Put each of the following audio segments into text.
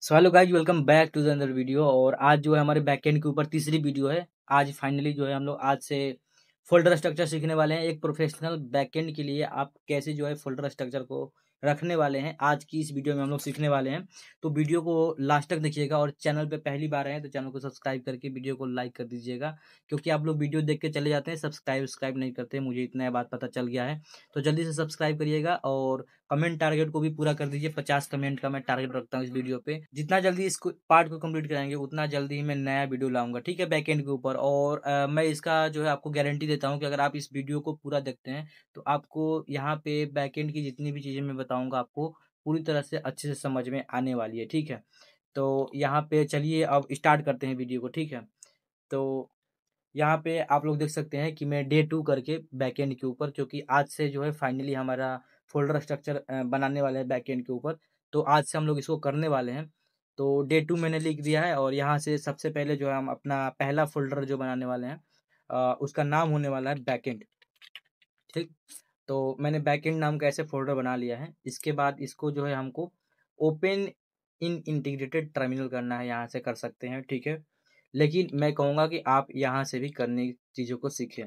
So hello guys, welcome back to the another video. और आज जो है हमारे बैकएंड के ऊपर तीसरी वीडियो है। आज फाइनली जो है हम लोग आज से फोल्डर स्ट्रक्चर सीखने वाले हैं। एक प्रोफेशनल बैकएंड के लिए आप कैसे जो है फोल्डर स्ट्रक्चर को रखने वाले हैं, आज की इस वीडियो में हम लोग सीखने वाले हैं। तो वीडियो को लास्ट तक देखिएगा और चैनल पे पहली बार आए तो चैनल को सब्सक्राइब करके वीडियो को लाइक कर दीजिएगा, क्योंकि आप लोग वीडियो देख के चले जाते हैं, सब्सक्राइब नहीं करते। मुझे इतना बात पता चल गया है, तो जल्दी से सब्सक्राइब करिएगा और कमेंट टारगेट को भी पूरा कर दीजिए। 50 कमेंट का मैं टारगेट रखता हूँ इस वीडियो पे। जितना जल्दी इस पार्ट को कंप्लीट कराएंगे उतना जल्दी ही मैं नया वीडियो लाऊंगा, ठीक है, बैकएंड के ऊपर। और मैं इसका जो है आपको गारंटी देता हूँ कि अगर आप इस वीडियो को पूरा देखते हैं तो आपको यहाँ पे बैकएंड की जितनी भी चीज़ें मैं बताऊँगा आपको पूरी तरह से अच्छे से समझ में आने वाली है, ठीक है। तो यहाँ पे चलिए अब स्टार्ट करते हैं वीडियो को, ठीक है। तो यहाँ पे आप लोग देख सकते हैं कि मैं डे 2 करके बैकएंड के ऊपर, क्योंकि आज से जो है फाइनली हमारा फ़ोल्डर स्ट्रक्चर बनाने वाले हैं बैकएंड के ऊपर। तो आज से हम लोग इसको करने वाले हैं। तो डे 2 मैंने लिख दिया है और यहाँ से सबसे पहले जो है हम अपना पहला फ़ोल्डर जो बनाने वाले हैं उसका नाम होने वाला है बैकएंड, ठीक। तो मैंने बैकएंड नाम का ऐसे फ़ोल्डर बना लिया है। इसके बाद इसको जो है हमको ओपन इन इंटीग्रेटेड टर्मिनल करना है, यहाँ से कर सकते हैं, ठीक है। लेकिन मैं कहूँगा कि आप यहाँ से भी करने की चीज़ों को सीखें।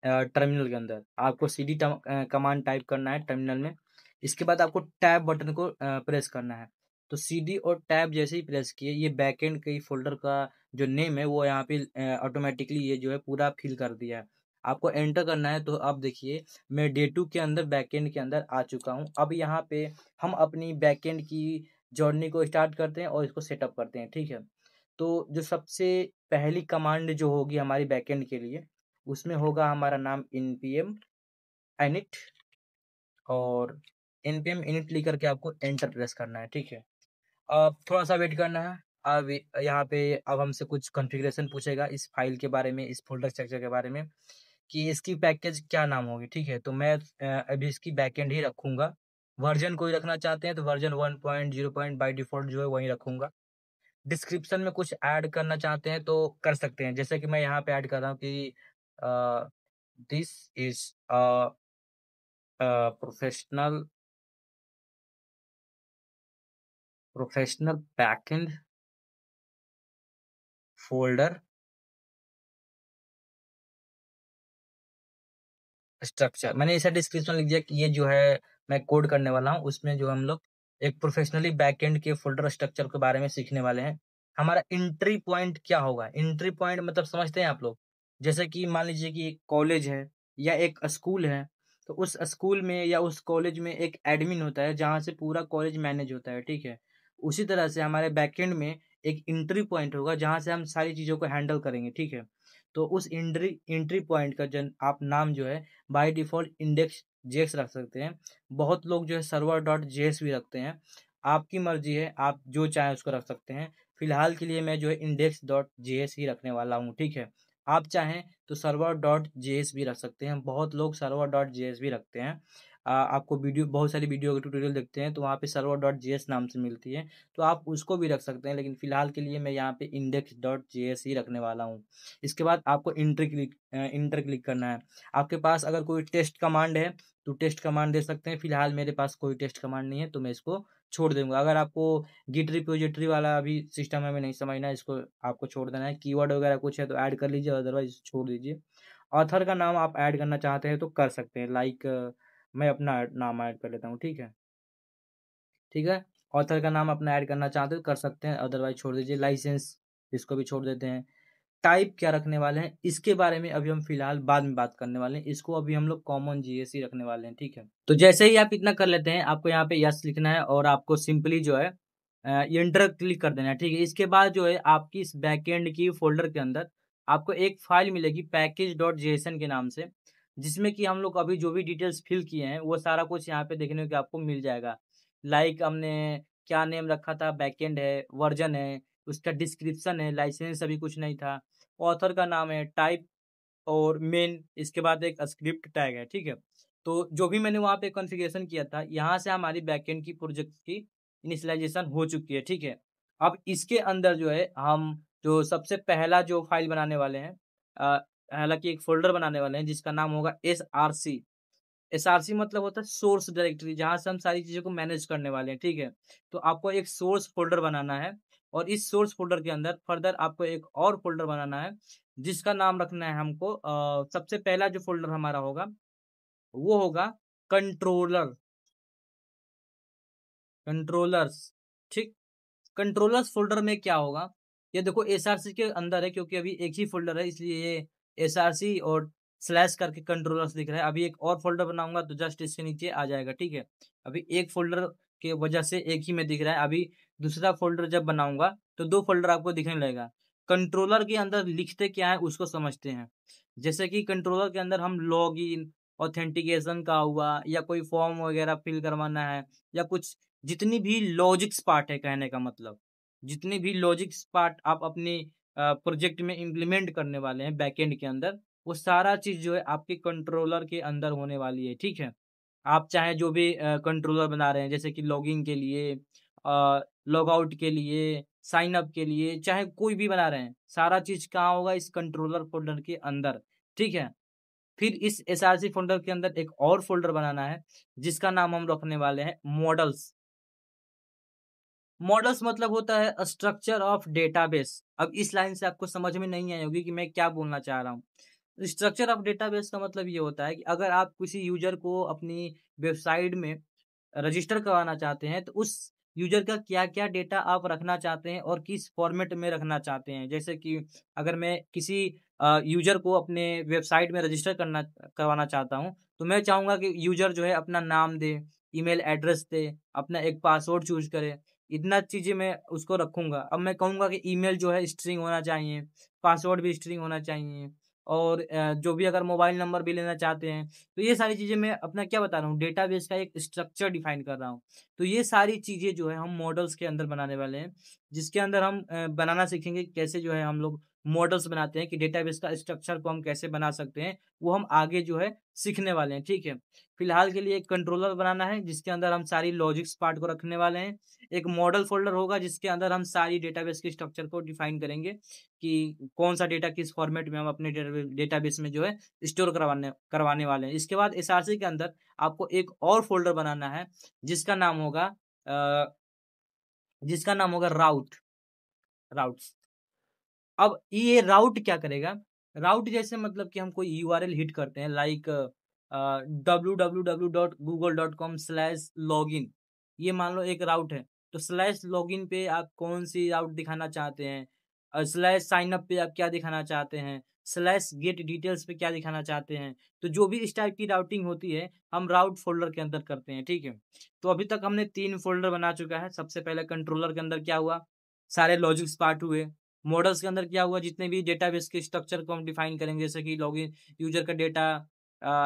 टर्मिनल के अंदर आपको सीडी कमांड टाइप करना है टर्मिनल में। इसके बाद आपको टैब बटन को प्रेस करना है। तो सीडी और टैब जैसे ही प्रेस किए, ये बैकएंड के फ़ोल्डर का जो नेम है वो यहाँ पे ऑटोमेटिकली ये जो है पूरा फिल कर दिया है। आपको एंटर करना है। तो अब देखिए मैं डे 2 के अंदर बैकएंड के अंदर आ चुका हूँ। अब यहाँ पे हम अपनी बैकएंड की जर्नी को स्टार्ट करते हैं और इसको सेटअप करते हैं, ठीक है। तो जो सबसे पहली कमांड जो होगी हमारी बैकएंड के लिए, उसमें होगा हमारा नाम npm init। और npm init लिख करके आपको एंटर प्रेस करना है, ठीक है। अब थोड़ा सा वेट करना है। अब यहाँ पे अब हमसे कुछ कॉन्फ़िगरेशन पूछेगा इस फाइल के बारे में, इस फोल्डर स्ट्रक्चर के बारे में, कि इसकी पैकेज क्या नाम होगी, ठीक है। तो मैं अभी इसकी बैकएंड ही रखूँगा। वर्ज़न कोई रखना चाहते हैं तो वर्ज़न 1.0 बाय डिफ़ॉल्ट जो है वही रखूँगा। डिस्क्रिप्शन में कुछ ऐड करना चाहते हैं तो कर सकते हैं, जैसे कि मैं यहाँ पे ऐड कर रहा हूँ कि this is professional professional backend folder structure. मैंने ऐसा डिस्क्रिप्शन लिख दिया कि ये जो है मैं कोड करने वाला हूँ, उसमें जो हम लोग एक प्रोफेशनली बैकएंड के फोल्डर स्ट्रक्चर के बारे में सीखने वाले हैं। हमारा एंट्री पॉइंट क्या होगा? एंट्री पॉइंट मतलब समझते हैं आप लोग? जैसे कि मान लीजिए कि एक कॉलेज है या एक स्कूल है, तो उस स्कूल में या उस कॉलेज में एक एडमिन होता है जहाँ से पूरा कॉलेज मैनेज होता है, ठीक है। उसी तरह से हमारे बैकएंड में एक एंट्री पॉइंट होगा जहाँ से हम सारी चीज़ों को हैंडल करेंगे, ठीक है। तो उस एंट्री पॉइंट का जन आप नाम जो है बाय डिफ़ॉल्ट इंडेक्स जेएस रख सकते हैं। बहुत लोग जो है सर्वर डॉट जेएस भी रखते हैं। आपकी मर्ज़ी है, आप जो चाहें उसको रख सकते हैं। फ़िलहाल के लिए मैं जो है इंडेक्स डॉट जेएस ही रखने वाला हूँ, ठीक है। आप चाहें तो सर्वर डॉट जेएस भी रख सकते हैं। बहुत लोग सर्वर डॉट जेएस भी रखते हैं। आपको वीडियो बहुत सारी वीडियो के ट्यूटोरियल देखते हैं तो वहाँ पे सर्वर डॉट जेएस नाम से मिलती है, तो आप उसको भी रख सकते हैं। लेकिन फ़िलहाल के लिए मैं यहाँ पे इंडेक्स डॉट जेएस ही रखने वाला हूँ। इसके बाद आपको इंटर क्लिक करना है। आपके पास अगर कोई टेस्ट कमांड है तो टेस्ट कमांड दे सकते हैं। फिलहाल मेरे पास कोई टेस्ट कमांड नहीं है तो मैं इसको छोड़ दूंगा। अगर आपको गिट रिपोजिटरी वाला अभी सिस्टम हमें नहीं समझना है, इसको आपको छोड़ देना है। कीवर्ड वगैरह कुछ है तो ऐड कर लीजिए, अदरवाइज छोड़ दीजिए। ऑथर का नाम आप ऐड करना चाहते हैं तो कर सकते हैं, लाइक मैं अपना नाम ऐड कर लेता हूँ, ठीक है। ठीक है, ऑथर का नाम अपना ऐड करना चाहते हो कर सकते हैं, अदरवाइज छोड़ दीजिए। लाइसेंस इसको भी छोड़ देते हैं। टाइप क्या रखने वाले हैं इसके बारे में अभी हम फिलहाल बाद में बात करने वाले हैं। इसको अभी हम लोग कॉमन जीएस ही रखने वाले हैं, ठीक है। तो जैसे ही आप इतना कर लेते हैं, आपको यहाँ पे यस लिखना है और आपको सिंपली जो है इंटर क्लिक कर देना है, ठीक है। इसके बाद जो है आपकी इस बैकएंड की फोल्डर के अंदर आपको एक फाइल मिलेगी पैकेज डॉट जेएसएन के नाम से, जिसमें कि हम लोग अभी जो भी डिटेल्स फिल किए हैं वो सारा कुछ यहाँ पे देखने को आपको मिल जाएगा। लाइक हमने क्या नेम रखा था, बैकएंड है, वर्जन है, उसका डिस्क्रिप्शन है, लाइसेंस अभी कुछ नहीं था, ऑथर का नाम है, टाइप और मेन, इसके बाद एक स्क्रिप्ट टैग है, ठीक है। तो जो भी मैंने वहाँ पे कॉन्फ़िगरेशन किया था, यहाँ से हमारी बैकएंड की प्रोजेक्ट की इनिशियलाइज़ेशन हो चुकी है, ठीक है। अब इसके अंदर जो है हम जो सबसे पहला जो फ़ाइल बनाने वाले हैं, हालाँकि एक फ़ोल्डर बनाने वाले हैं जिसका नाम होगा एसआरसी। एसआरसी मतलब होता है सोर्स डायरेक्टरी, जहाँ से हम सारी चीज़ों को मैनेज करने वाले हैं, ठीक है? तो आपको एक सोर्स फ़ोल्डर बनाना है और इस सोर्स फ़ोल्डर के अंदर फर्दर आपको एक और फ़ोल्डर बनाना है, जिसका नाम रखना है हमको सबसे पहला जो फ़ोल्डर हमारा होगा, वो होगा कंट्रोलर कंट्रोलर्स, ठीक? कंट्रोलर्स फ़ोल्डर में क्या होगा, ये देखो एसआरसी के अंदर है क्योंकि अभी एक ही फ़ोल्डर है इसलिए ये एसआरसी और स्लैश करके कंट्रोलर्स दिख रहा है। अभी एक और फ़ोल्डर बनाऊँगा तो जस्ट इसके नीचे आ जाएगा, ठीक है? अभी एक फ़ोल्डर के वजह से एक ही में दिख रहा है, अभी दूसरा फ़ोल्डर जब बनाऊँगा तो 2 फ़ोल्डर आपको दिखने लगेगा। कंट्रोलर के अंदर लिखते क्या है उसको समझते हैं। जैसे कि कंट्रोलर के अंदर हम लॉगिन, ऑथेंटिकेशन का हुआ या कोई फ़ॉर्म वगैरह फ़िल करवाना है या कुछ जितनी भी लॉजिक्स पार्ट है कहने का मतलब, जितनी भी लॉजिक्स पार्ट आप अपने प्रोजेक्ट में इम्प्लीमेंट करने वाले हैं बैकएंड के अंदर, वो सारा चीज़ जो है आपके कंट्रोलर के अंदर होने वाली है, ठीक है? आप चाहे जो भी कंट्रोलर बना रहे हैं जैसे कि लॉगिन के लिए लॉगआउट के लिए, साइन अप के लिए, चाहे कोई भी बना रहे हैं, सारा चीज़ कहाँ होगा इस कंट्रोलर फ़ोल्डर के अंदर, ठीक है? फिर इस एसआरसी फ़ोल्डर के अंदर एक और फ़ोल्डर बनाना है, जिसका नाम हम रखने वाले हैं मॉडल्स। मॉडल्स मतलब होता है स्ट्रक्चर ऑफ डेटाबेस। अब इस लाइन से आपको समझ में नहीं आई होगी कि मैं क्या बोलना चाह रहा हूँ। स्ट्रक्चर ऑफ डेटाबेस का मतलब ये होता है कि अगर आप किसी यूज़र को अपनी वेबसाइट में रजिस्टर करवाना चाहते हैं, तो उस यूज़र का क्या-क्या डेटा आप रखना चाहते हैं और किस फ़ॉर्मेट में रखना चाहते हैं। जैसे कि अगर मैं किसी यूज़र को अपने वेबसाइट में रजिस्टर करवाना चाहता हूँ, तो मैं चाहूँगा कि यूज़र जो है अपना नाम दे, ईमेल एड्रेस दे, अपना एक पासवर्ड चूज़ करे। इतना चीज़ें मैं उसको रखूँगा। अब मैं कहूँगा कि ईमेल जो है स्ट्रिंग होना चाहिए, पासवर्ड भी स्ट्रिंग होना चाहिए और जो भी अगर मोबाइल नंबर भी लेना चाहते हैं, तो ये सारी चीज़ें मैं अपना क्या बता रहा हूँ, डेटाबेस का एक स्ट्रक्चर डिफाइन कर रहा हूँ। तो ये सारी चीज़ें जो है हम मॉडल्स के अंदर बनाने वाले हैं, जिसके अंदर हम बनाना सीखेंगे कैसे जो है हम लोग मॉडल्स बनाते हैं कि डेटाबेस का स्ट्रक्चर को हम कैसे बना सकते हैं, वो हम आगे जो है सीखने वाले हैं, ठीक है? फिलहाल के लिए एक कंट्रोलर बनाना है, जिसके अंदर हम सारी लॉजिक्स पार्ट को रखने वाले हैं। एक मॉडल फ़ोल्डर होगा जिसके अंदर हम सारी डेटाबेस के स्ट्रक्चर को डिफाइन करेंगे कि कौन-सा डेटा किस फ़ॉर्मेट में हम अपने डेटाबेस में जो है स्टोर करवाने करवाने वाले हैं। इसके बाद एसआरसी के अंदर आपको एक और फ़ोल्डर बनाना है जिसका नाम होगा अ, जिसका नाम होगा राउट्स। अब ये राउट क्या करेगा? राउट जैसे मतलब कि हम कोई यूआरएल हिट करते हैं लाइक www.google.com/login ये मान लो एक राउट है। तो स्लैश लॉगिन पे आप कौन-सी राउट दिखाना चाहते हैं? स्लैश साइन अप पे आप क्या दिखाना चाहते हैं? स्लैश गेट डिटेल्स पे क्या दिखाना चाहते हैं? तो जो भी इस टाइप की राउटिंग होती है, हम राउट फ़ोल्डर के अंदर करते हैं, ठीक है? तो अभी तक हमने 3 फ़ोल्डर बना चुका है। सबसे पहले कंट्रोलर के अंदर क्या हुआ? सारे लॉजिक्स पार्ट हुए। मॉडल्स के अंदर क्या हुआ जितने भी डेटाबेस के स्ट्रक्चर को हम डिफाइन करेंगे जैसे कि लॉगिन यूजर का डेटा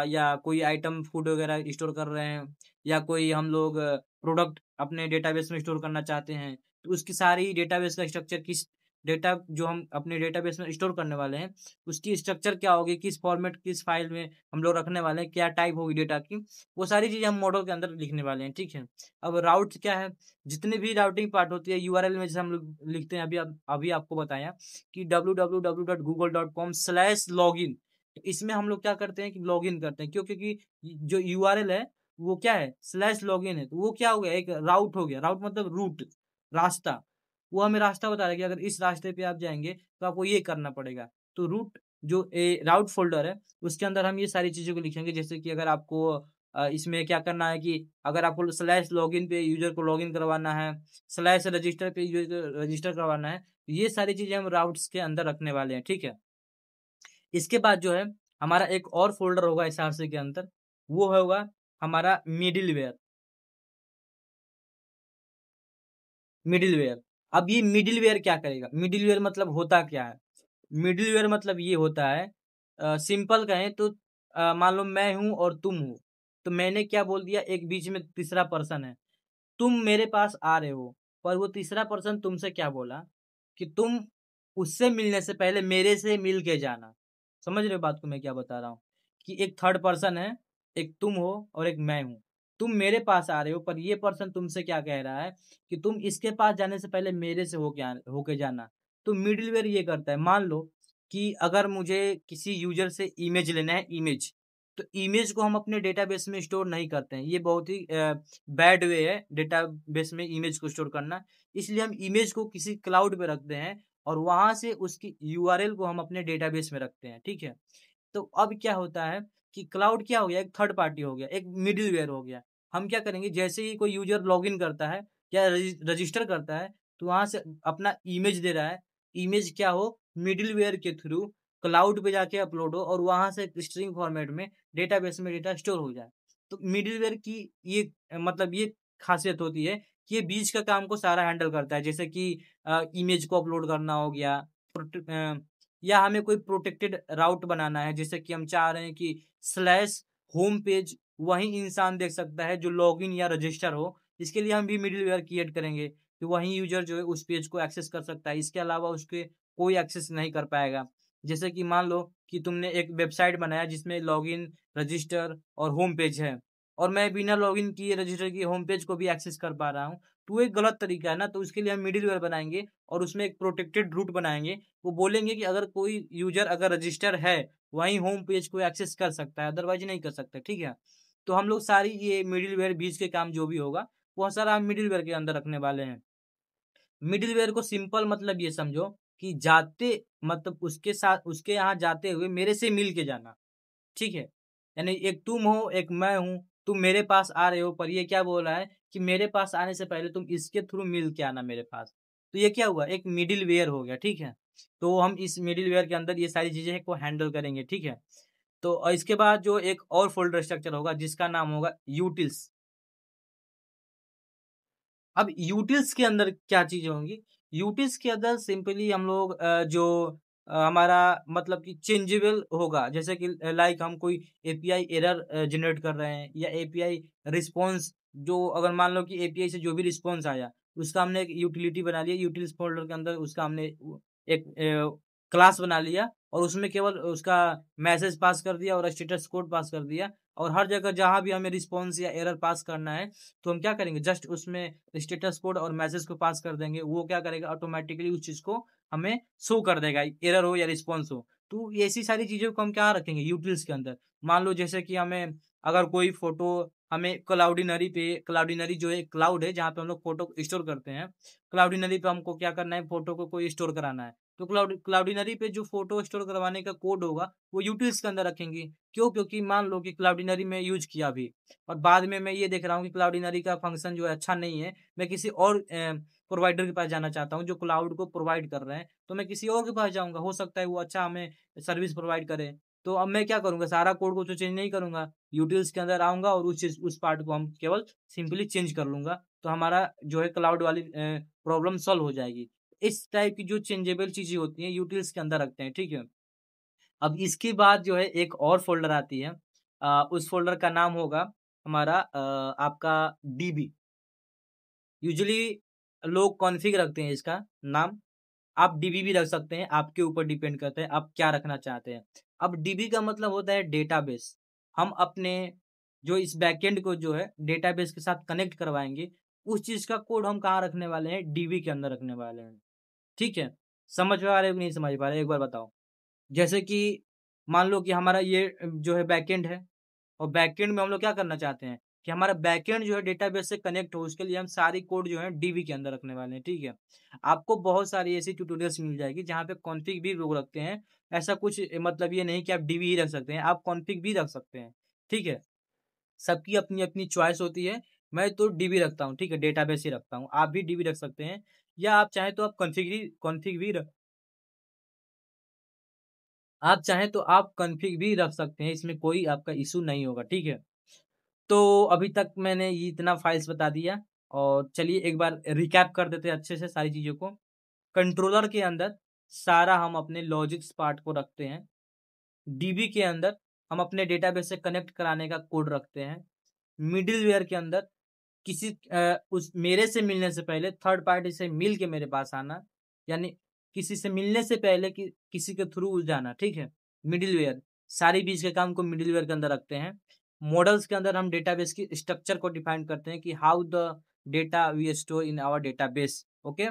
या कोई आइटम फूड वगैरह स्टोर कर रहे हैं या कोई हम लोग प्रोडक्ट अपने डेटाबेस में स्टोर करना चाहते हैं तो उसकी सारी डेटाबेस का स्ट्रक्चर किस डेटा जो हम अपने डेटाबेस में स्टोर करने वाले हैं उसकी स्ट्रक्चर क्या होगी किस फॉर्मेट किस फाइल में हम लोग रखने वाले हैं क्या टाइप होगी डेटा की वो सारी चीजें हम मॉडल के अंदर लिखने वाले हैं ठीक है। अब राउट क्या है जितनी भी राउटिंग पार्ट होती है यूआरएल में जैसे हम लोग लिखते हैं अभी आपको बताया कि www.google.com/login इसमें हम लोग क्या करते हैं कि लॉगिन करते हैं क्यों क्योंकि जो यूआरएल है वो क्या है स्लैश लॉगिन है तो वो क्या हो गया एक राउट हो गया राउट मतलब रूट रास्ता वो हमें रास्ता बता रहा है कि अगर इस रास्ते पे आप जाएंगे तो आपको ये करना पड़ेगा तो रूट जो राउट फोल्डर है उसके अंदर हम ये सारी चीजों को लिखेंगे जैसे कि अगर आपको इसमें क्या करना है कि अगर आपको स्लैश लॉगिन पे यूजर को लॉगिन करवाना है स्लैश रजिस्टर पे यूजर रजिस्टर करवाना है ये सारी चीजें हम राउट्स के अंदर रखने वाले हैं ठीक है। इसके बाद जो है हमारा एक और फ़ोल्डर होगा एसआरसी के अंदर, वो होगा हमारा मिडलवेयर। अब ये मिडलवेयर क्या करेगा? मिडलवेयर मतलब होता क्या है? मिडलवेयर मतलब ये होता है सिंपल कहें तो मान लो मैं हूँ और तुम हो, तो मैंने क्या बोल दिया एक बीच में तीसरा पर्सन है, तुम मेरे पास आ रहे हो, पर वो तीसरा पर्सन तुमसे क्या बोला कि तुम उससे मिलने से पहले मेरे से मिल के जाना। समझ रहे हो बात को मैं क्या बता रहा हूँ? कि एक थर्ड पर्सन है, एक तुम हो और एक मैं हूँ। तुम मेरे पास आ रहे हो पर ये पर्सन तुमसे क्या कह रहा है कि तुम इसके पास जाने से पहले मेरे से होके जाना। तो मिडलवेयर ये करता है मान लो कि अगर मुझे किसी यूज़र से इमेज लेना है इमेज, तो इमेज को हम अपने डेटाबेस में स्टोर नहीं करते हैं, ये बहुत ही बैड वे है डेटाबेस में इमेज को स्टोर करना। इसलिए हम इमेज को किसी क्लाउड पे रखते हैं और वहां से उसकी यूआरएल को हम अपने डेटाबेस में रखते हैं, ठीक है। तो अब क्या होता है कि क्लाउड क्या हो गया, एक थर्ड पार्टी हो गया, एक मिडिलवेयर हो गया। हम क्या करेंगे, जैसे ही कोई यूजर लॉगिन करता है या रजिस्टर करता है, तो वहां से अपना इमेज दे रहा है। इमेज क्या हो, मिडिलवेयर के थ्रू क्लाउड पे जाके अपलोड हो और वहां से स्ट्रिंग फॉर्मेट में डेटाबेस में डेटा स्टोर हो जाए। तो मिडिलवेयर की ये मतलब ये खासियत होती है कि ये बीच का काम को सारा हैंडल करता है, जैसे कि इमेज को अपलोड करना हो गया, या हमें कोई प्रोटेक्टेड राउट बनाना है, जैसे कि हम चाह रहे हैं कि स्लैश होम पेज वही इंसान देख सकता है जो लॉगिन या रजिस्टर हो। इसके लिए हम भी मिडिलवेयर क्रिएट करेंगे कि वही यूजर जो है उस पेज को एक्सेस कर सकता है, इसके अलावा उसके कोई एक्सेस नहीं कर पाएगा। जैसे कि मान लो कि तुमने एक वेबसाइट बनाया जिसमें लॉगिन, रजिस्टर और होम पेज है, और मैं बिना लॉगिन किए, रजिस्टर किए होम पेज को भी एक्सेस कर पा रहा हूँ, तो वो एक गलत तरीका है ना। तो उसके लिए हम मिडिलवेयर बनाएंगे और उसमें एक प्रोटेक्टेड रूट बनाएंगे। वो बोलेंगे कि अगर कोई यूजर अगर रजिस्टर है, वहीं होम पेज को एक्सेस कर सकता है, अदरवाइज नहीं कर सकता, ठीक है। तो हम लोग सारी ये मिडिलवेयर बीच के काम जो भी होगा वो सारा हम मिडिलवेयर के अंदर रखने वाले हैं। मिडिलवेयर को सिंपल मतलब ये समझो कि जाते मतलब उसके साथ, उसके यहाँ जाते हुए मेरे से मिल के जाना, ठीक है। यानी एक तुम हो, एक मैं हूँ, तुम मेरे पास आ रहे हो, पर ये क्या बोल रहा है कि मेरे पास आने से पहले तुम इसके थ्रू मिल के आना मेरे पास। तो ये क्या हुआ, एक मिडिल वेयर हो गया, ठीक है। तो हम इस मिडिल वेयर के अंदर ये सारी चीजें को हैंडल करेंगे, ठीक है। तो इसके बाद जो एक और फोल्डर स्ट्रक्चर होगा जिसका नाम होगा यूटिल्स। अब यूटिल्स के अंदर क्या चीजें होंगी, यूटिल्स के अंदर सिंपली हम लोग जो हमारा मतलब कि चेंजेबल होगा, जैसे कि लाइक हम कोई एपीआई एरर जनरेट कर रहे हैं या एपीआई रिस्पॉन्स, जो अगर मान लो कि एपीआई से जो भी रिस्पॉन्स आया उसका हमने एक यूटिलिटी बना लिया, यूटिल्स फोल्डर के अंदर उसका हमने एक क्लास बना लिया और उसमें केवल उसका मैसेज पास कर दिया और स्टेटस कोड पास कर दिया। और हर जगह जहां भी हमें रिस्पॉन्स या एरर पास करना है तो हम क्या करेंगे, जस्ट उसमें स्टेटस कोड और मैसेज को पास कर देंगे, वो क्या करेगा ऑटोमेटिकली उस चीज को हमें शो कर देगा, एरर हो या रिस्पॉन्स हो। तो ऐसी सारी चीजों को हम क्या रखेंगे यूटिल्स के अंदर। मान लो जैसे कि हमें अगर कोई फोटो हमें क्लाउडिनरी पे, क्लाउडिनरी जो है क्लाउड है जहाँ पे हम लोग फोटो स्टोर करते हैं, क्लाउडिनरी पे हमको क्या करना है, फोटो को कोई स्टोर कराना है, तो क्लाउडिनरी पे जो फोटो स्टोर करवाने का कोड होगा वो यूटिल्स के अंदर रखेंगे। क्यों, क्योंकि मान लो कि क्लाउडिनरी में यूज किया अभी और बाद में मैं ये देख रहा हूँ कि क्लाउडिनरी का फंक्शन जो है अच्छा नहीं है, मैं किसी और प्रोवाइडर के पास जाना चाहता हूँ जो क्लाउड को प्रोवाइड कर रहे हैं, तो मैं किसी और के पास जाऊंगा, हो सकता है वो अच्छा हमें सर्विस प्रोवाइड करे। तो अब मैं क्या करूंगा, सारा कोड को तो चेंज नहीं करूंगा, यूटिल्स के अंदर आऊंगा और उस पार्ट को हम केवल सिंपली चेंज कर लूंगा, तो हमारा जो है क्लाउड वाली प्रॉब्लम सॉल्व हो जाएगी। इस टाइप की जो चेंजेबल चीजें होती हैं यूटिल्स के अंदर रखते हैं, ठीक है। अब इसके बाद जो है एक और फ़ोल्डर आती है, उस फ़ोल्डर का नाम होगा हमारा आपका डीबी। यूजुअली लोग कॉन्फ़िग रखते हैं इसका नाम, आप डीबी भी रख सकते हैं, आपके ऊपर डिपेंड करता है आप क्या रखना चाहते हैं। अब डीबी का मतलब होता है डेटाबेस। हम अपने जो इस बैकएंड को जो है डेटाबेस के साथ कनेक्ट करवाएँगे, उस चीज़ का कोड हम कहाँ रखने वाले हैं, डीबी के अंदर रखने वाले हैं, ठीक है। समझ में आ रहा है कि नहीं समझ पा रहे, एक बार बताओ? जैसे कि मान लो कि हमारा ये जो है बैकएंड है और बैकएंड में हम लोग क्या करना चाहते हैं कि हमारा बैकएंड जो है डेटाबेस से कनेक्ट हो, उसके लिए हम सारी कोड जो है डीबी के अंदर रखने वाले हैं, ठीक है। आपको बहुत सारी ऐसी ट्यूटोरियल्स मिल जाएगी जहाँ पे कॉन्फ़िग भी लोग रखते हैं। ऐसा कुछ मतलब ये नहीं कि आप डीबी ही रख सकते हैं, आप कॉन्फ़िग भी रख सकते हैं, ठीक है। सबकी अपनी अपनी चॉइस होती है। मैं तो डीबी रखता हूँ, ठीक है, डेटाबेस ही रखता हूँ, आप भी डीबी रख सकते हैं, या आप चाहें तो आप कॉन्फ़िग भी आप चाहें तो आप कॉन्फ़िग भी रख सकते हैं, इसमें कोई आपका इश्यू नहीं होगा, ठीक है। तो अभी तक मैंने ये इतना फाइल्स बता दिया और चलिए एक बार रिकैप कर देते हैं अच्छे से सारी चीज़ों को। कंट्रोलर के अंदर सारा हम अपने लॉजिक्स पार्ट को रखते हैं। डीबी के अंदर हम अपने डेटाबेस से कनेक्ट कराने का कोड रखते हैं। मिडलवेयर के अंदर किसी उस मेरे से मिलने से पहले थर्ड पार्टी से मिल के मेरे पास आना, यानी किसी से मिलने से पहले किसी के थ्रू जाना, ठीक है। मिडिलवेयर सारी बीच के काम को मिडिलवेयर के अंदर रखते हैं। मॉडल्स के अंदर हम डेटाबेस की स्ट्रक्चर को डिफाइन करते हैं कि how the data we store in our database, okay.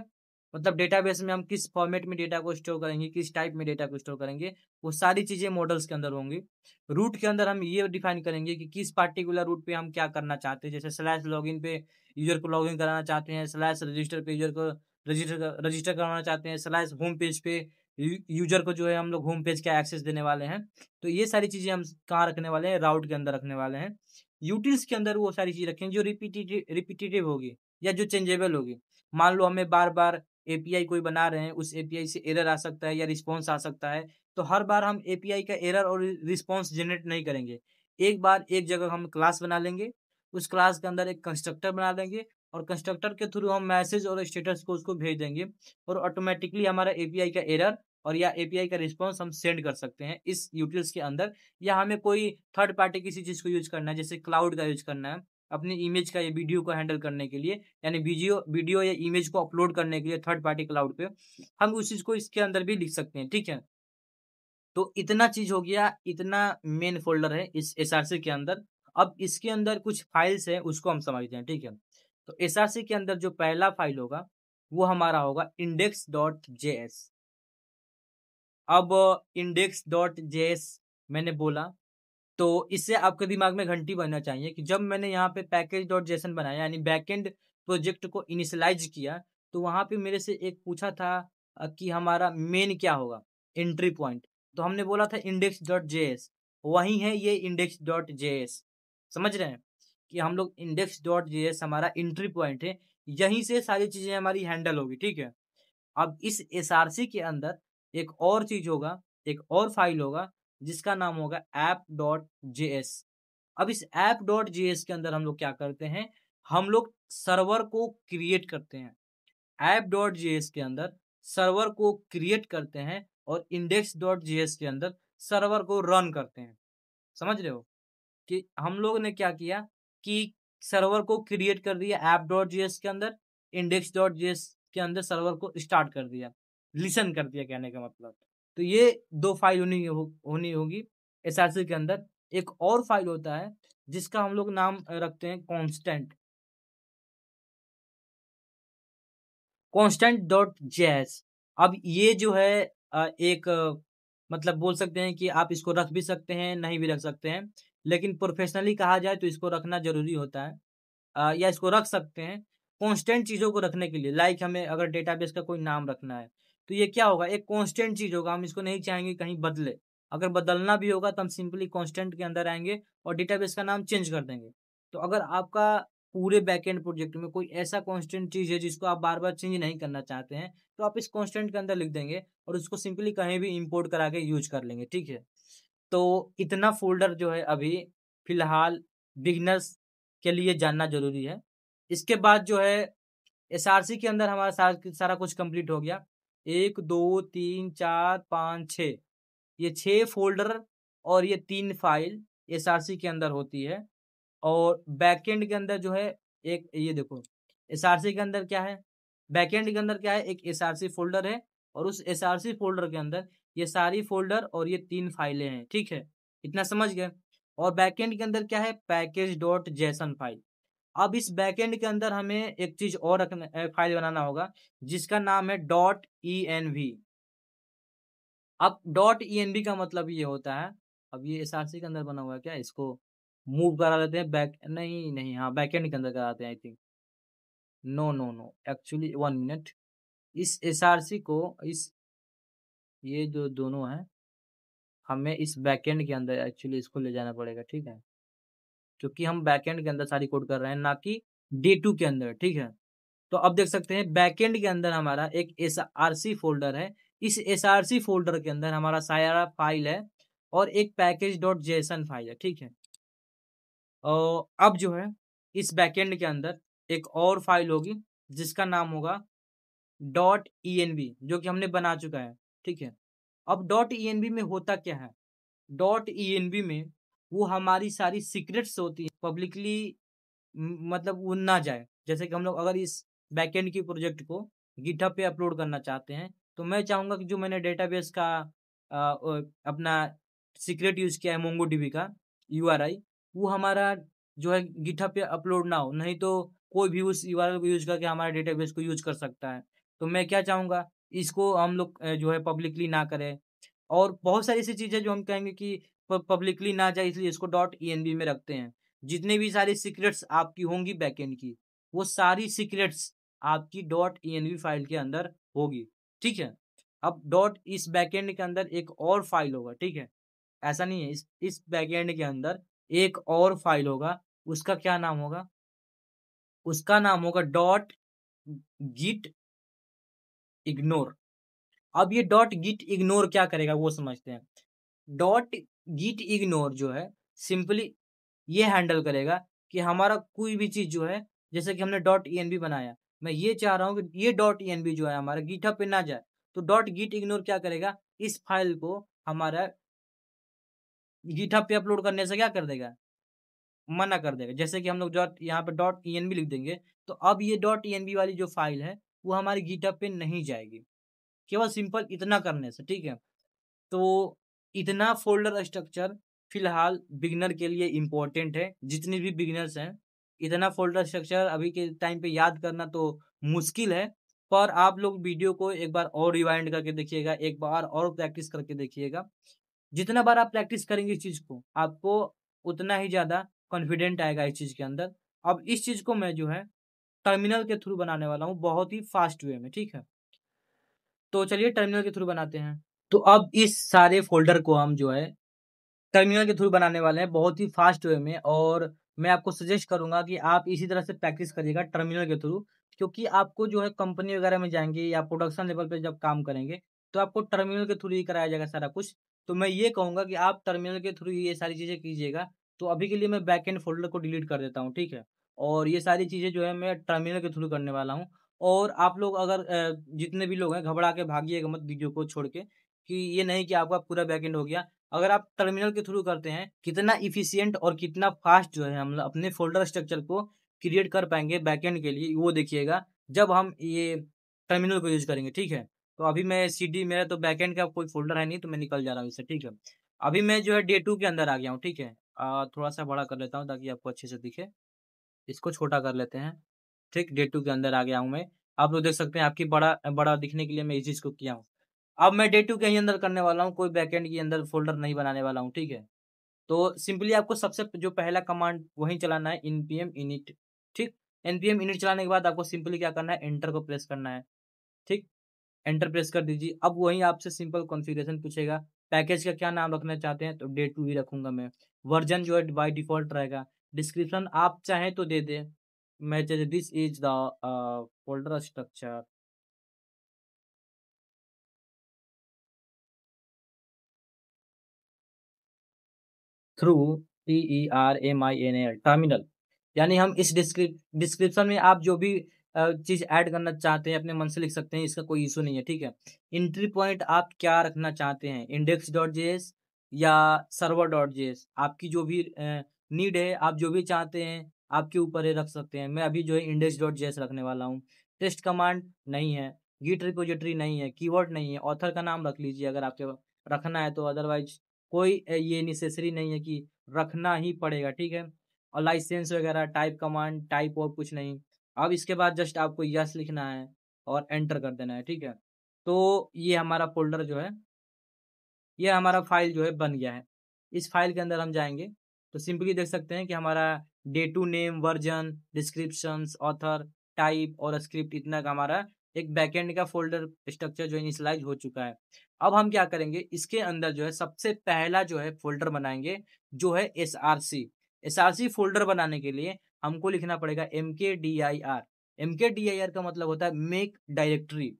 मतलब डेटाबेस में हम किस फॉर्मेट में डेटा को स्टोर करेंगे, किस टाइप में डेटा को स्टोर करेंगे, वो सारी चीजें मॉडल्स के अंदर होंगी। रूट के अंदर हम ये डिफाइन करेंगे कि किस पार्टिकुलर रूट पे हम क्या करना चाहते हैं। जैसे स्लैश लॉगिन पे यूजर को लॉगिन कराना चाहते हैं, स्लैश रजिस्टर पे यूजर को रजिस्टर करवाना चाहते हैं, स्लैश होम पेज पे यूजर को जो है हम लोग होम पेज का एक्सेस देने वाले हैं। तो ये सारी चीजें हम कहाँ रखने वाले हैं, राउट के अंदर रखने वाले हैं। यूटिल्स के अंदर वो सारी चीज रखेंगे जो रिपीटेटिव होगी या जो चेंजेबल होगी। मान लो हमें बार बार एपीआई कोई बना रहे हैं, उस एपीआई से एरर आ सकता है या रिस्पॉन्स आ सकता है, तो हर बार हम एपीआई का एरर और रिस्पॉन्स जनरेट नहीं करेंगे। एक बार एक जगह हम क्लास बना लेंगे, उस क्लास के अंदर एक कंस्ट्रक्टर बना लेंगे और कंस्ट्रक्टर के थ्रू हम मैसेज और स्टेटस को उसको भेज देंगे और ऑटोमेटिकली हमारा एपीआई का एरर और या एपीआई का रिस्पॉन्स हम सेंड कर सकते हैं इस यूटिल्स के अंदर। या हमें कोई थर्ड पार्टी किसी चीज को यूज करना है, जैसे क्लाउड का यूज करना है अपनी इमेज का या वीडियो को हैंडल करने के लिए, यानी वीडियो या इमेज को अपलोड करने के लिए थर्ड पार्टी क्लाउड पे, हम उस चीज को इसके अंदर भी लिख सकते हैं। ठीक है, तो इतना चीज हो गया, इतना मेन फोल्डर है इस एसआरसी के अंदर। अब इसके अंदर कुछ फाइल्स हैं, उसको हम समझते हैं। ठीक है, तो एसआरसी के अंदर जो पहला फाइल होगा वो हमारा होगा index.js। अब index.js मैंने बोला तो इससे आपके दिमाग में घंटी बनना चाहिए कि जब मैंने यहाँ पे पैकेज.json बनाया यानी बैकएंड प्रोजेक्ट को इनिशियलाइज किया, तो वहां पे मेरे से एक पूछा था कि हमारा मेन क्या होगा, एंट्री पॉइंट। तो हमने बोला था index.js, वही है ये index.js। समझ रहे हैं कि हम लोग index.js हमारा एंट्री पॉइंट है, यहीं से सारी चीजें हमारी हैंडल होगी। ठीक है, अब इस एसआरसी के अंदर एक और चीज होगा, एक और फाइल होगा जिसका नाम होगा app.js। अब इस app.js के अंदर हम लोग क्या करते हैं, हम लोग सर्वर को क्रिएट करते हैं। app.js के अंदर सर्वर को क्रिएट करते हैं और index.js के अंदर सर्वर को रन करते हैं। समझ रहे हो कि हम लोग ने क्या किया कि सर्वर को क्रिएट कर दिया app.js के अंदर, index.js के अंदर सर्वर को स्टार्ट कर दिया, लिसन कर दिया कहने का मतलब। तो ये दो फाइल होनी होगी एसआरसी के अंदर। एक और फाइल होता है जिसका हम लोग नाम रखते हैं constant.js। अब ये जो है एक मतलब बोल सकते हैं कि आप इसको रख भी सकते हैं, नहीं भी रख सकते हैं, लेकिन प्रोफेशनली कहा जाए तो इसको रखना जरूरी होता है। या इसको रख सकते हैं कांस्टेंट चीजों को रखने के लिए। लाइक हमें अगर डेटाबेस का कोई नाम रखना है तो ये क्या होगा, एक कांस्टेंट चीज होगा, हम इसको नहीं चाहेंगे कहीं बदले। अगर बदलना भी होगा तो हम सिंपली कांस्टेंट के अंदर आएंगे और डेटाबेस का नाम चेंज कर देंगे। तो अगर आपका पूरे बैकएंड प्रोजेक्ट में कोई ऐसा कांस्टेंट चीज है जिसको आप बार बार चेंज नहीं करना चाहते हैं, तो आप इस कांस्टेंट के अंदर लिख देंगे और उसको सिंपली कहीं भी इंपोर्ट करा के यूज कर लेंगे। ठीक है, तो इतना फोल्डर जो है अभी फिलहाल बिगनर्स के लिए जानना जरूरी है। इसके बाद जो है एसआरसी के अंदर हमारा सारा कुछ कंप्लीट हो गया। 1 2 3 4 5 6, ये 6 फोल्डर और ये 3 फाइल एसआरसी के अंदर होती है। और बैकएंड के अंदर जो है एक ये देखो, एसआरसी के अंदर क्या है, बैकएंड के अंदर क्या है, एक एसआरसी फोल्डर है और उस एसआरसी फोल्डर के अंदर ये सारी फोल्डर और ये 3 फाइलें हैं। ठीक है, इतना समझ गए। और बैकएंड के अंदर क्या है, पैकेज.जेसन फाइल। अब इस बैकएंड के अंदर हमें एक चीज और रखना, फाइल बनाना होगा जिसका नाम है .env। अब .env का मतलब ये होता है, अब ये एसआरसी के अंदर बना हुआ है क्या, इसको मूव करा लेते हैं बैक, नहीं नहीं, हाँ बैकएंड के अंदर कराते हैं I think. No no no, actually 1 minute, इस एसआरसी को इस ये जो दोनों हैं हमें इस बैकएंड के अंदर एक्चुअली इसको ले जाना पड़ेगा। ठीक है, क्योंकि हम बैकएंड के अंदर सारी कोड कर रहे हैं ना कि डे 2 के अंदर। ठीक है, तो अब देख सकते हैं बैकएंड के अंदर हमारा एक एसआरसी फोल्डर है, इस एसआरसी फोल्डर के अंदर हमारा सारा फाइल है और एक पैकेज.जेसन फाइल है। ठीक है, और अब जो है इस बैकएंड के अंदर एक और फाइल होगी जिसका नाम होगा .env, जो कि हमने बना चुका है। ठीक है, अब .env में होता क्या है, .env में वो हमारी सारी सीक्रेट्स होती है पब्लिकली, मतलब वो ना जाए। जैसे कि हम लोग अगर इस बैकएंड की प्रोजेक्ट को गिटहब पे अपलोड करना चाहते हैं, तो मैं चाहूंगा कि जो मैंने डेटाबेस का अपना सीक्रेट यूज किया है मोंगोडीबी का यूआरआई, वो हमारा जो है गिटहब पे अपलोड ना हो, नहीं तो कोई भी उस यूआरएल को यूज करके हमारे डेटाबेस को यूज कर सकता है। तो मैं क्या चाहूँगा, इसको हम लोग जो है पब्लिकली ना करें। और बहुत सारी ऐसी चीज़ें जो हम कहेंगे कि पब्लिकली ना जाए, इसलिए इसको डॉट ईएनबी में रखते हैं। जितने भी सारी सीक्रेट्स आपकी होंगी बैकएंड की, वो सारी सीक्रेट्स आपकी डॉट ईएनबी फाइल के अंदर होगी, ठीक है? अब डॉट इस बैकएंड के अंदर एक और फाइल होगा, ठीक है? ऐसा नहीं है, इस बैकएंड के अंदर एक और फाइल होगा, उसका क्या नाम होगा? उसका नाम होगा डॉट गिट इग्नोर। अब ये डॉट गिट इग्नोर क्या करेगा वो समझते हैं। डॉट गिट इग्नोर जो है सिंपली ये हैंडल करेगा कि हमारा कोई भी चीज़ जो है, जैसे कि हमने डॉट ईएनबी बनाया, मैं ये चाह रहा हूँ कि ये डॉट ईएनबी जो है हमारा गिटहब पे ना जाए, तो डॉट गिट इग्नोर क्या करेगा, इस फाइल को हमारा गिटहब पे अपलोड करने से क्या कर देगा, मना कर देगा। जैसे कि हम लोग डॉट यहाँ पे डॉट ईएनबी लिख देंगे, तो अब ये डॉट ईएनबी वाली जो फाइल है, वो हमारी गिटहब पे नहीं जाएगी। केवल सिंपल इतना करने से, ठीक है? तो इतना फ़ोल्डर स्ट्रक्चर फ़िलहाल बिगिनर के लिए इम्पोर्टेंट है। जितने भी बिगिनर्स हैं, इतना फ़ोल्डर स्ट्रक्चर अभी के टाइम पे याद करना तो मुश्किल है। पर आप लोग वीडियो को एक बार और रिवाइंड करके देखिएगा, एक बार और प्रैक्टिस करके देखिएगा। जितना बार आप प्रैक्टिस करेंगे इस चीज़ को, आपको उतना ही ज़्यादा कॉन्फिडेंट आएगा इस चीज़ के अंदर। अब इस चीज़ को मैं जो है टर्मिनल के थ्रू बनाने वाला हूँ, बहुत ही फ़ास्ट वे में, ठीक है? तो चलिए टर्मिनल के थ्रू बनाते हैं। तो अब इस सारे फ़ोल्डर को हम जो है टर्मिनल के थ्रू बनाने वाले हैं बहुत ही फ़ास्ट वे में, और मैं आपको सजेस्ट करूँगा कि आप इसी तरह से प्रैक्टिस करिएगा टर्मिनल के थ्रू, क्योंकि आपको जो है कंपनी वगैरह में जाएँगे या प्रोडक्शन लेवल पे जब काम करेंगे, तो आपको टर्मिनल के थ्रू ही कराया जाएगा सारा कुछ। तो मैं ये कहूँगा कि आप टर्मिनल के थ्रू ये सारी चीज़ें कीजिएगा। तो अभी के लिए मैं बैकएंड फ़ोल्डर को डिलीट कर देता हूँ, ठीक है? और ये सारी चीज़ें जो है मैं टर्मिनल के थ्रू करने वाला हूँ। और आप लोग अगर जितने भी लोग हैं घबरा के भागिएगा मत वीडियो को छोड़ के, कि ये नहीं कि आपका पूरा बैकएंड हो गया। अगर आप टर्मिनल के थ्रू करते हैं, कितना एफिशिएंट और कितना फास्ट जो है हम अपने फ़ोल्डर स्ट्रक्चर को क्रिएट कर पाएँगे बैकएंड के लिए, वो देखिएगा जब हम ये टर्मिनल को यूज़ करेंगे, ठीक है? तो अभी मैं सीडी मेरा तो बैकएंड का कोई फ़ोल्डर है नहीं, तो मैं निकल जा रहा हूँ इससे, ठीक है? अभी मैं जो है डे 2 के अंदर आ गया हूँ, ठीक है? थोड़ा-सा बड़ा कर लेता हूँ ताकि आपको अच्छे से दिखे। इसको छोटा कर लेते हैं, ठीक? डे 2 के अंदर आ गया हूँ मैं। आप लोग देख सकते हैं आपकी बड़ा बड़ा दिखने के लिए मैं इस चीज़ को किया हूँ। अब मैं डे 2 के ही अंदर करने वाला हूँ, कोई बैकएंड के अंदर फ़ोल्डर नहीं बनाने वाला हूँ, ठीक है? तो सिंपली आपको सबसे जो पहला कमांड वही चलाना है npm init, ठीक? npm init चलाने के बाद आपको सिंपली क्या करना है, एंटर को प्रेस करना है, ठीक? एंटर प्रेस कर दीजिए। अब वही आपसे सिंपल कॉन्फ़िगरेशन पूछेगा, पैकेज का क्या नाम रखना चाहते हैं? तो डे 2 ही रखूँगा मैं। वर्ज़न जो है बाय डिफ़ॉल्ट रहेगा। डिस्क्रिप्शन आप चाहें तो दे दें। मैं जैसे this is the folder structure through TERMINAL terminal, यानी हम इस डिस्क्रिप्शन में आप जो भी चीज़ ऐड करना चाहते हैं अपने मन से लिख सकते हैं, इसका कोई इश्यू नहीं है, ठीक है? एंट्री पॉइंट आप क्या रखना चाहते हैं, index.js या server.js, आपकी जो भी नीड है, आप जो भी चाहते हैं, आपके ऊपर है, रख सकते हैं। मैं अभी जो है index.js रखने वाला हूँ। टेस्ट कमांड नहीं है, गिट रिपॉजिटरी नहीं है, कीवर्ड नहीं है, ऑथर का नाम रख लीजिए अगर आपके रखना है तो, अदरवाइज़ कोई ये नेसेसरी नहीं है कि रखना ही पड़ेगा, ठीक है? और लाइसेंस वगैरह टाइप कमांड टाइप और कुछ नहीं। अब इसके बाद जस्ट आपको यस लिखना है और एंटर कर देना है, ठीक है? तो ये हमारा फ़ोल्डर जो है, ये हमारा फ़ाइल जो है बन गया है। इस फ़ाइल के अंदर हम जाएँगे, तो सिंपली देख सकते हैं कि हमारा day 2 name, version, descriptions, author, type और स्क्रिप्ट इतना का हमारा एक बैकएंड का फ़ोल्डर स्ट्रक्चर जो इनिशियलाइज़ हो चुका है। अब हम क्या करेंगे, इसके अंदर जो है सबसे पहला जो है फ़ोल्डर बनाएँगे, जो है एसआरसी। एसआरसी फ़ोल्डर बनाने के लिए हमको लिखना पड़ेगा mkdir। mkdir का मतलब होता है मेक डायरेक्टरी।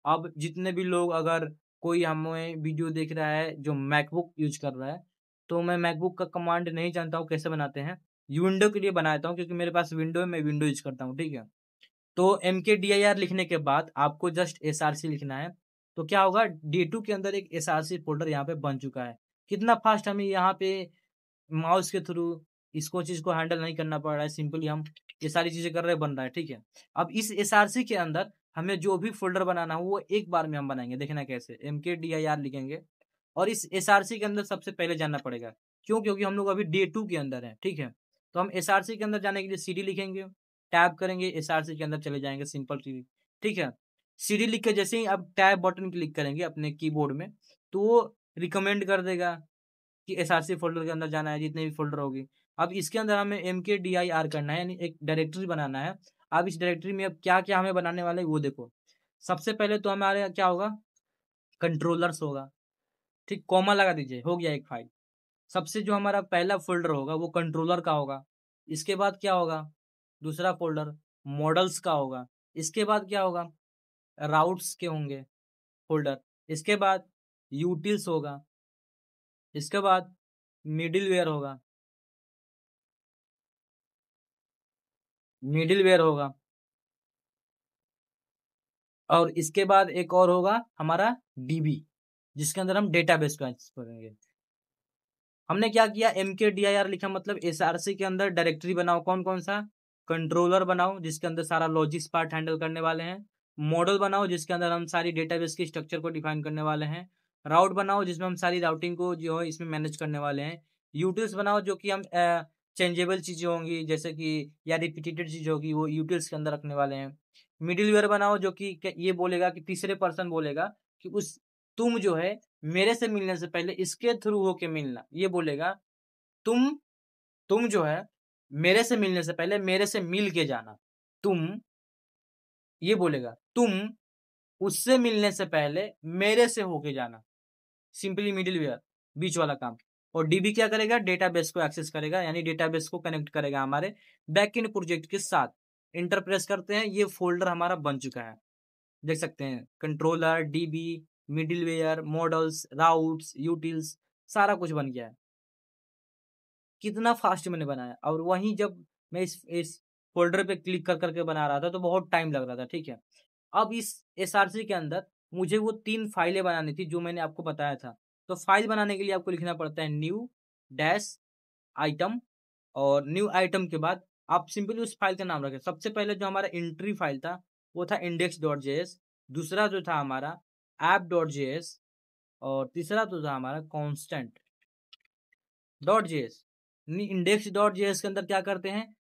अब जितने भी लोग, अगर कोई हमें वीडियो देख रहा है जो मैकबुक यूज़ कर रहा है, तो मैं मैकबुक का कमांड नहीं जानता हूँ कैसे बनाते हैं। विंडो के लिए बनाता हूँ क्योंकि मेरे पास विंडो है, मैं विंडो यूज़ करता हूँ, ठीक है? तो mkdir लिखने के बाद आपको जस्ट एसआरसी लिखना है। तो क्या होगा, D2 के अंदर एक एसआरसी फ़ोल्डर यहाँ पे बन चुका है। कितना फ़ास्ट हमें यहाँ पे माउस के थ्रू इसको चीज़ को हैंडल नहीं करना पड़ रहा है, सिंपली हम ये सारी चीज़ें कर रहे हैं, बन रहा है, ठीक है? अब इस एसआरसी के अंदर हमें जो भी फ़ोल्डर बनाना हो वो एक बार में हम बनाएँगे, देखना कैसे? mkdir लिखेंगे और इस एसआरसी के अंदर सबसे पहले जाना पड़ेगा। क्यों? क्योंकि हम लोग अभी डे 2 के अंदर हैं, ठीक है? तो हम एसआरसी के अंदर जाने के लिए सीडी लिखेंगे, टैब करेंगे, एसआरसी के अंदर चले जाएँगे, सिंपल सी, ठीक है? CD लिख के जैसे ही आप टैब बटन क्लिक करेंगे अपने कीबोर्ड में, तो वो रिकमेंड कर देगा कि SRC फोल्डर के अंदर जाना है, जितने भी फोल्डर होगी। अब इसके अंदर हमें mkdir करना है, यानी एक डायरेक्टरी बनाना है। अब इस डायरेक्टरी में अब क्या क्या हमें बनाने वाले हैं वो देखो। सबसे पहले तो हमारे क्या होगा, कंट्रोलर्स होगा, ठीक, कॉमा लगा दीजिए, हो गया एक फाइल। सबसे जो हमारा पहला फोल्डर होगा वो कंट्रोलर का होगा। इसके बाद क्या होगा, दूसरा फोल्डर मॉडल्स का होगा। इसके बाद क्या होगा, राउट्स के होंगे फोल्डर। इसके बाद यूटिल्स होगा। इसके बाद मिडिलवेयर होगा, मिडिलवेयर होगा। और इसके बाद एक और होगा हमारा डीबी, जिसके अंदर हम डेटाबेस को एक्सेस करेंगे। हमने क्या किया, mkdir लिखा, मतलब SRC के अंदर डायरेक्टरी बनाओ। कौन कौन सा, कंट्रोलर बनाओ जिसके अंदर सारा लॉजिक्स पार्ट हैंडल करने वाले हैं। मॉडल बनाओ जिसके अंदर हम सारी डेटाबेस की स्ट्रक्चर को डिफाइन करने वाले हैं। राउट बनाओ जिसमें हम सारी राउटिंग को जो है इसमें मैनेज करने वाले हैं। यूटिल्स बनाओ जो कि हम चेंजेबल चीजें होंगी, जैसे कि या रिपीटेड चीज होगी, वो यूटिल्स के अंदर रखने वाले हैं। मिडिलवेयर बनाओ जो कि ये बोलेगा कि तीसरे पर्सन बोलेगा कि उस तुम जो है मेरे से मिलने से पहले इसके थ्रू होके मिलना, ये बोलेगा। तुम तुम जो है मेरे से मिलने से पहले मेरे से मिल के जाना। तुम, ये बोलेगा तुम उससे मिलने से पहले मेरे से होके जाना। सिंपली मिडिलवेयर, बीच वाला काम। और डीबी क्या करेगा, डेटाबेस को एक्सेस करेगा, यानी डेटाबेस को कनेक्ट करेगा हमारे बैकएंड प्रोजेक्ट के साथ। इंटर प्रेस करते हैं, ये फोल्डर हमारा बन चुका है, देख सकते हैं। Controller, dB, middleware, models, routes, utils, सारा कुछ बन गया है। कितना फास्ट मैंने बनाया। और वहीं जब मैं इस फोल्डर पे क्लिक कर करके बना रहा था तो बहुत टाइम लग रहा था, ठीक है। अब इस SRC के अंदर मुझे वो 3 फाइलें बनानी थी जो मैंने आपको बताया था। तो फाइल बनाने के लिए आपको लिखना पड़ता है न्यू डैश आइटम, और न्यू आइटम के बाद आप सिंपली उस फाइल का नाम रखें। सबसे पहले जो हमारा एंट्री फाइल था वो था index.js, दूसरा जो था हमारा app.js, और तीसरा तो था हमारा constant.js। index.js के अंदर क्या करते हैं,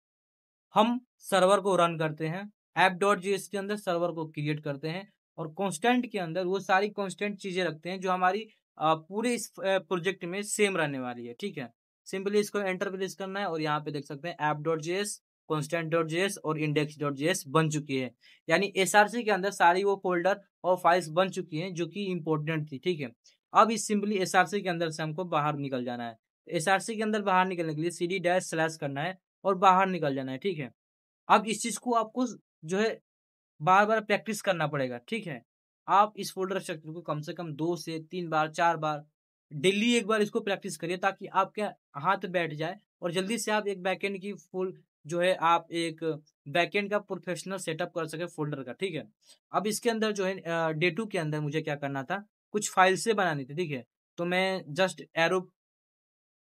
हम सर्वर को रन करते हैं। app.js के अंदर सर्वर को क्रिएट करते हैं। और कांस्टेंट के अंदर वो सारी कांस्टेंट चीजें रखते हैं जो हमारी पूरे इस प्रोजेक्ट में सेम रहने वाली है, ठीक है। सिंपली इसको एंटर प्रेस करना है और यहाँ पे देख सकते हैं app.js, constant.js और index.js बन चुकी है। यानी SRC के अंदर सारी वो फोल्डर और फाइल्स बन चुकी हैं जो कि इंपॉर्टेंट थी, ठीक है। अब इस सिंपली SRC के अंदर से हमको बाहर निकल जाना है। SRC के अंदर बाहर निकलने के लिए CD-/ करना है और बाहर निकल जाना है, ठीक है। अब इस चीज को आपको जो है बार बार प्रैक्टिस करना पड़ेगा, ठीक है। आप इस फोल्डर स्ट्रक्चर को कम से कम 2 से 3 बार 4 बार डेली एक बार इसको प्रैक्टिस करिए, ताकि आपके हाथ बैठ जाए और जल्दी से आप एक बैकएंड की फुल जो है आप एक बैकएंड का प्रोफेशनल सेटअप कर सके फोल्डर का, ठीक है। अब इसके अंदर जो है डे 2 के अंदर मुझे क्या करना था, कुछ फाइल से बनानी थी, ठीक है। तो मैं just arrow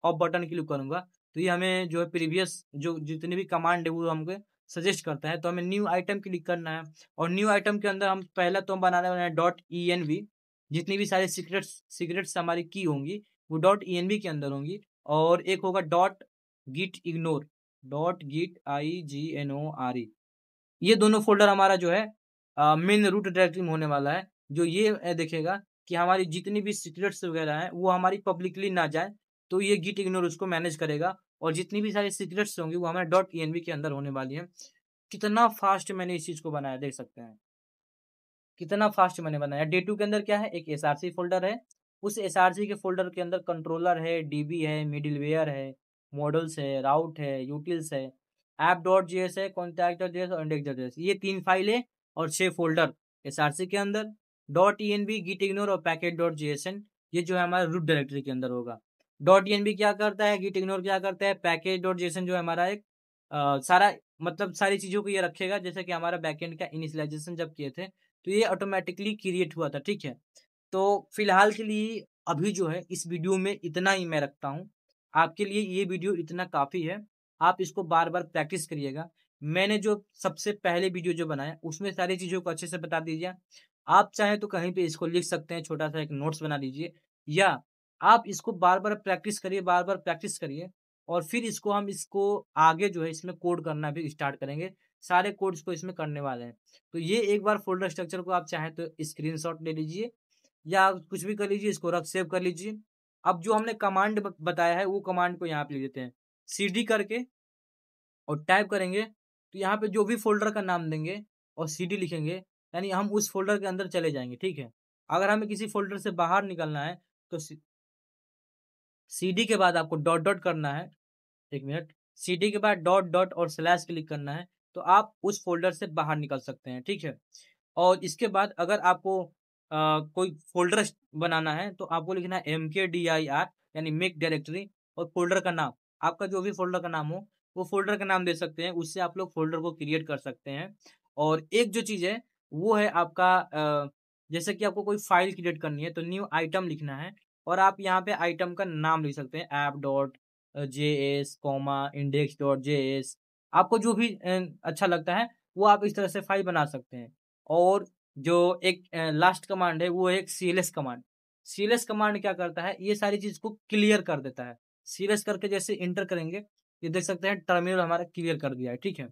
off button click करूंगा तो ये हमें जो है प्रीवियस जो जितनी भी कमांड है वो हमको सजेस्ट करता है। तो हमें न्यू आइटम क्लिक करना है, और न्यू आइटम के अंदर हम पहला तो हम बनाने वाले हैं .env। जितनी भी सारी सीक्रेट्स हमारी की होंगी वो .env के अंदर होंगी। और एक होगा .gitignore, .gitignore। ये दोनों फोल्डर हमारा जो है मेन रूट डायरेक्टरी में होने वाला है, जो ये देखेगा कि हमारी जितनी भी सीक्रेट्स वगैरह हैं वो हमारी पब्लिकली ना जाए। तो ये गिट इग्नोर उसको मैनेज करेगा, और जितनी भी सारी सीक्रेट्स होंगी वो हमारे .env के अंदर होने वाली है। कितना फास्ट मैंने इस चीज को बनाया, देख सकते हैं कितना फास्ट मैंने बनाया। डे 2 के अंदर क्या है, एक SRC फोल्डर है। उस SRC के फोल्डर के अंदर कंट्रोलर है, डीबी है, मिडिलवेयर है, मॉडल्स है, राउट है, यूटिल्स है, app.js है, contact.js और index.js, ये 3 फाइलें और 6 फोल्डर SRC के अंदर। .env, gitignore और package.jsn, ये जो है हमारा रूट डायरेक्टरी के अंदर होगा। .env क्या करता है, gitignore क्या करता है, package.json जो है हमारा एक सारा मतलब सारी चीजों को ये रखेगा। जैसे कि हमारा बैकएंड का इनिशियलाइजेशन जब किए थे तो ये ऑटोमेटिकली क्रिएट हुआ था, ठीक है। तो फिलहाल के लिए अभी जो है इस वीडियो में इतना ही मैं रखता हूँ। आपके लिए ये वीडियो इतना काफ़ी है, आप इसको बार बार प्रैक्टिस करिएगा। मैंने जो सबसे पहले वीडियो जो बनाया उसमें सारी चीज़ों को अच्छे से बता दीजिए। आप चाहें तो कहीं पे इसको लिख सकते हैं, छोटा सा एक नोट्स बना लीजिए, या आप इसको बार बार प्रैक्टिस करिए, बार बार प्रैक्टिस करिए, और फिर इसको हम इसको आगे जो है इसमें कोड करना भी स्टार्ट करेंगे। सारे कोड्स को इसमें करने वाले हैं। तो ये एक बार फोल्डर स्ट्रक्चर को आप चाहें तो स्क्रीनशॉट ले लीजिए या कुछ भी कर लीजिए, इसको रख सेव कर लीजिए। अब जो हमने कमांड बताया है वो कमांड को यहाँ पे लिख देते हैं, cd करके और टाइप करेंगे तो यहाँ पे जो भी फोल्डर का नाम देंगे और cd लिखेंगे, यानी हम उस फोल्डर के अंदर चले जाएंगे। ठीक है, अगर हमें किसी फोल्डर से बाहर निकलना है तो cd के बाद आपको डॉट डॉट करना है, 1 मिनट, cd के बाद डॉट डॉट और स्लैश क्लिक करना है तो आप उस फोल्डर से बाहर निकल सकते हैं। ठीक है, और इसके बाद अगर आपको कोई फोल्डर बनाना है तो आपको लिखना है mkdir, यानी मेक डायरेक्टरी, और फोल्डर का नाम, आपका जो भी फोल्डर का नाम हो वो फोल्डर का नाम दे सकते हैं, उससे आप लोग फोल्डर को क्रिएट कर सकते हैं। और एक जो चीज़ है वो है आपका जैसे कि आपको कोई फाइल क्रिएट करनी है तो न्यू आइटम लिखना है और आप यहाँ पे आइटम का नाम लिख सकते हैं, app.js, index.js, आपको जो भी अच्छा लगता है वो आप इस तरह से फाइल बना सकते हैं। और जो एक लास्ट कमांड है वो है एक cls कमांड। cls कमांड क्या करता है, ये सारी चीज को क्लियर कर देता है। cls करके जैसे इंटर करेंगे ये देख सकते हैं टर्मिनल हमारा क्लियर कर दिया है। ठीक है,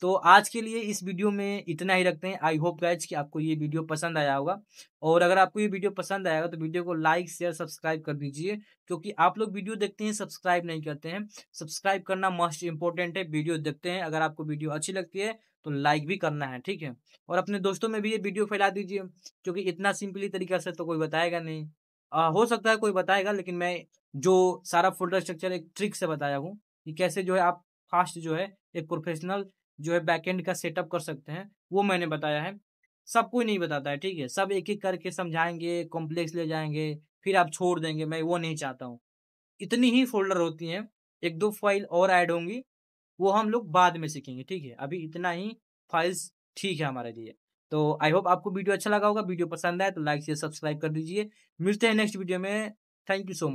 तो आज के लिए इस वीडियो में इतना ही रखते हैं। आई होप गाइज कि आपको ये वीडियो पसंद आया होगा, और अगर आपको ये वीडियो पसंद आएगा तो वीडियो को लाइक शेयर सब्सक्राइब कर दीजिए, क्योंकि आप लोग वीडियो देखते हैं सब्सक्राइब नहीं करते हैं। सब्सक्राइब करना मस्ट इंपॉर्टेंट है। वीडियो देखते हैं, अगर आपको वीडियो अच्छी लगती है तो लाइक भी करना है। ठीक है, और अपने दोस्तों में भी ये वीडियो फैला दीजिए, क्योंकि इतना सिंपली तरीका से तो कोई बताएगा नहीं। हो सकता है कोई बताएगा, लेकिन मैं जो सारा फोल्डर स्ट्रक्चर एक ट्रिक से बताया हूँ कि कैसे जो है आप फास्ट जो है एक प्रोफेशनल जो है बैकएंड का सेटअप कर सकते हैं, वो मैंने बताया है। सब कोई नहीं बताता है। ठीक है, सब एक एक करके समझाएंगे, कॉम्प्लेक्स ले जाएंगे, फिर आप छोड़ देंगे। मैं वो नहीं चाहता हूँ। इतनी ही फोल्डर होती हैं, एक दो फाइल और ऐड होंगी, वो हम लोग बाद में सीखेंगे। ठीक है, अभी इतना ही फाइल्स ठीक है हमारे लिए। तो आई होप आपको वीडियो अच्छा लगा होगा। वीडियो पसंद आए तो लाइक शेयर सब्सक्राइब कर दीजिए। मिलते हैं नेक्स्ट वीडियो में। Thank you so much.